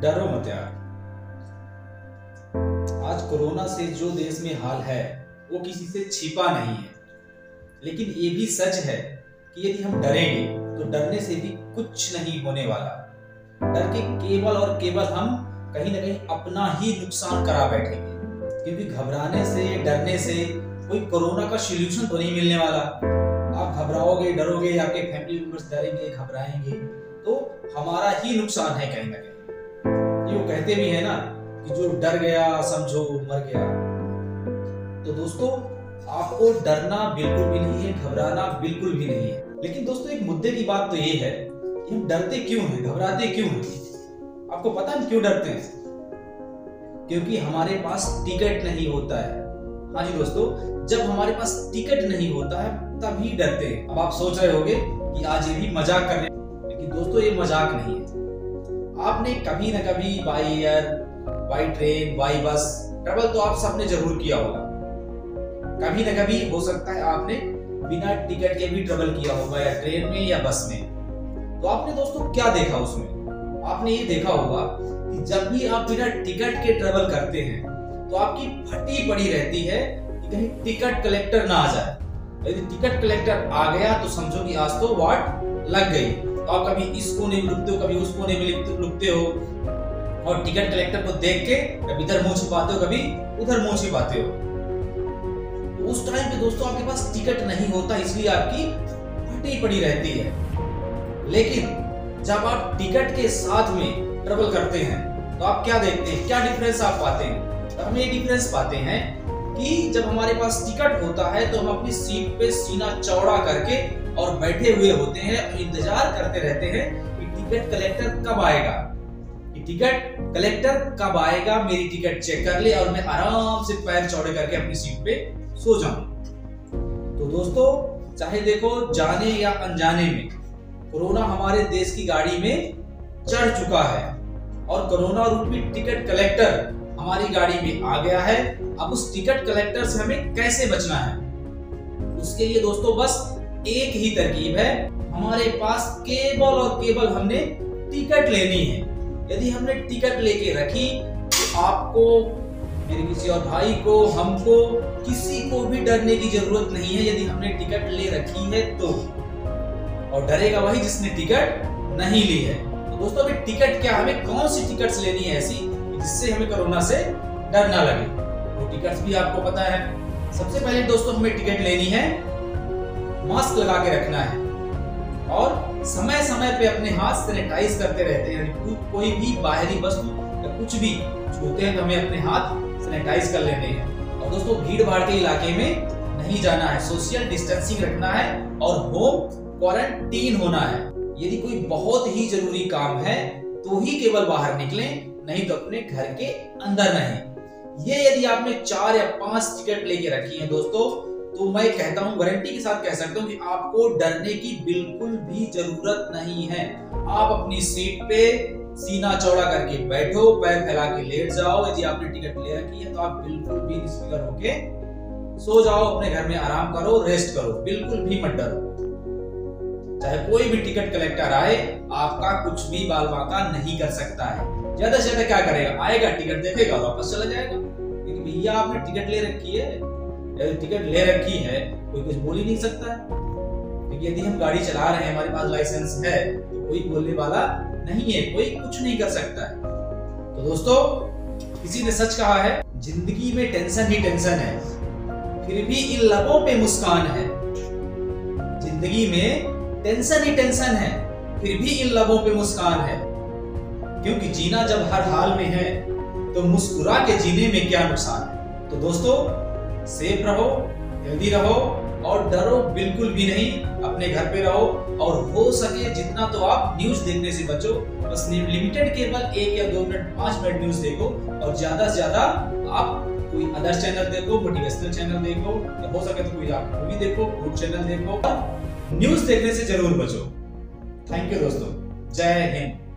डरो मत यार। आज कोरोना से जो देश में हाल है वो किसी से छिपा नहीं है, लेकिन ये भी सच है कि यदि हम डरेंगे तो डरने से भी कुछ नहीं होने वाला। डर के केवल और केवल हम कहीं ना कहीं अपना ही नुकसान करा बैठेंगे, क्योंकि घबराने से डरने से कोई कोरोना का सॉल्यूशन तो नहीं मिलने वाला। आप घबराओगे, डरोगे, आपके फैमिली मेंबर्स डरेंगे, घबराएंगे, तो हमारा ही नुकसान है कहीं ना कहीं। ये वो कहते भी है ना कि जो डर गया समझो मर गया। तो दोस्तों, आपको डरना बिल्कुल भी नहीं है, घबराना बिल्कुल भी नहीं है। लेकिन दोस्तों, एक मुद्दे की बात तो ये है कि हम डरते क्यों हैं, घबराते क्यों हैं। आपको पता है क्यों डरते हैं? क्योंकि हमारे पास टिकट नहीं होता है। हाँ जी दोस्तों, जब हमारे पास टिकट नहीं होता है तभी डरते हैं। अब आप सोच रहे होंगे कि आज ये भी मजाक कर रहे हैं, लेकिन दोस्तों ये मजाक नहीं है। आपने कभी ना कभी by air, by train, by bus travel तो आप सबने जरूर किया होगा। कभी ना कभी हो सकता है आपने बिना टिकट के भी ट्रेवल किया होगा, या ट्रेन में या बस में। तो आपने दोस्तों क्या देखा उसमें? आपने ये देखा होगा कि जब भी आप बिना टिकट के ट्रेवल करते हैं तो आपकी फटी पड़ी रहती है कि कहीं टिकट कलेक्टर ना आ जाए। यदि टिकट कलेक्टर आ गया तो समझो कि आज तो वाट लग गई। तो आप कभी इस कोने में रुकते हो, कभी उस कोने में रुकते हो, और टिकट कलेक्टर को देख के कभी इधर मुंह छिपाते हो, कभी उधर मुंह छिपाते हो। तो उस टाइम पे दोस्तों आपके पास टिकट नहीं होता, इसलिए आपकी फटी पड़ी रहती है। लेकिन जब आप टिकट के साथ में ट्रेवल करते हैं तो आप क्या देखते हैं, क्या डिफरेंस आप पाते हैं? तो हम ये डिफरेंस पाते हैं कि जब हमारे पास टिकट होता है तो हम अपनी सीट पे सीना चौड़ा करके और बैठे हुए होते हैं और इंतजार करते रहते हैं कि टिकट कलेक्टर कब आएगा, कि टिकट कलेक्टर कब आएगा, मेरी टिकट चेक कर ले और मैं आराम से पैर चौड़े करके अपनी सीट पे सो जाऊं। तो दोस्तों, चाहे देखो जाने या अनजाने में कोरोना हमारे देश की गाड़ी में चढ़ चुका है और कोरोना रूपी टिकट कलेक्टर हमारी गाड़ी में आ गया है। अब उस टिकट कलेक्टर से हमें कैसे बचना है, उसके लिए दोस्तों बस एक ही तरकीब है। हमारे पास केवल और केवल हमने टिकट लेनी है। यदि हमने टिकट लेके रखी तो आपको, मेरे किसी और भाई को, हमको, किसी को भी डरने की जरूरत नहीं है यदि हमने टिकट ले रखी है तो। और डरेगा वही जिसने टिकट नहीं ली है। तो दोस्तों, अभी टिकट क्या, हमें कौन सी टिकट्स लेनी है ऐसी जिससे हमें कोरोना से डर ना लगे? वो टिकट्स भी आपको पता है। सबसे पहले दोस्तों हमें टिकट लेनी है, मास्क लगा के रखना है और समय समय पे अपने हाथ सैनिटाइज करते रहते हैं। कोई भी बाहरी वस्तु या कुछ भी छूते हैं तो हमें अपने हाथ सैनिटाइज कर लेने हैं। और दोस्तों, भीड़ भाड़ के इलाके में नहीं जाना है, सोशल डिस्टेंसिंग रखना है और होम क्वारंटीन होना है। यदि कोई बहुत ही जरूरी काम है तो ही केवल बाहर निकलें, नहीं तो अपने घर के अंदर रहें। ये यदि आपने 4 या 5 टिकट लेके रखी है दोस्तों, तो मैं कहता हूं, गारंटी के साथ कह सकता हूं कि आपको डरने की बिल्कुल भी जरूरत नहीं है। आप अपनी सीट पे सीना चौड़ा करके बैठो, पैर फैला के लेट जाओ। यदि आपने टिकट ले रखी है तो आप बिल्कुल भी निस्फिक्र होके सो जाओ, अपने घर में आराम करो, रेस्ट करो, बिल्कुल भी मत डरो। चाहे कोई भी टिकट कलेक्टर आए, आपका कुछ भी बाल बांका नहीं कर सकता है। ज्यादा से ज्यादा क्या करेगा, आएगा, टिकट देखेगा और वापस चला जाएगा। लेकिन भैया आपने टिकट ले रखी है, टिकट ले रखी है, कोई कुछ बोल ही नहीं सकता है। क्योंकि यदि हम गाड़ी चला रहे हैं, हमारे पास लाइसेंस है, तो कोई बोलने वाला नहीं है, कोई कुछ नहीं कर सकता है। तो दोस्तों, किसी ने सच कहा है, जिंदगी में टेंशन ही टेंशन है, फिर भी इन लबों पे मुस्कान है। जिंदगी में टेंशन ही टेंशन है, फिर भी इन लबों पे मुस्कान है। क्योंकि जीना जब हर हाल में है तो मुस्कुरा के जीने में क्या नुकसान है। तो दोस्तों, सेफ रहो, हेल्दी रहो और डरो बिल्कुल भी नहीं। अपने घर पे रहो और हो सके जितना तो आप न्यूज देखने से बचो। बस लिमिटेड केवल 1 या 2 मिनट, 5 मिनट न्यूज देखो और ज्यादा से ज्यादा आप कोई अदर चैनल देखो, मोटिवेशनल चैनल देखो, या हो सके तो कोई आप मूवी देखो, फूड चैनल देखो। न्यूज देखने से जरूर बचो। थैंक यू दोस्तों, जय हिंद।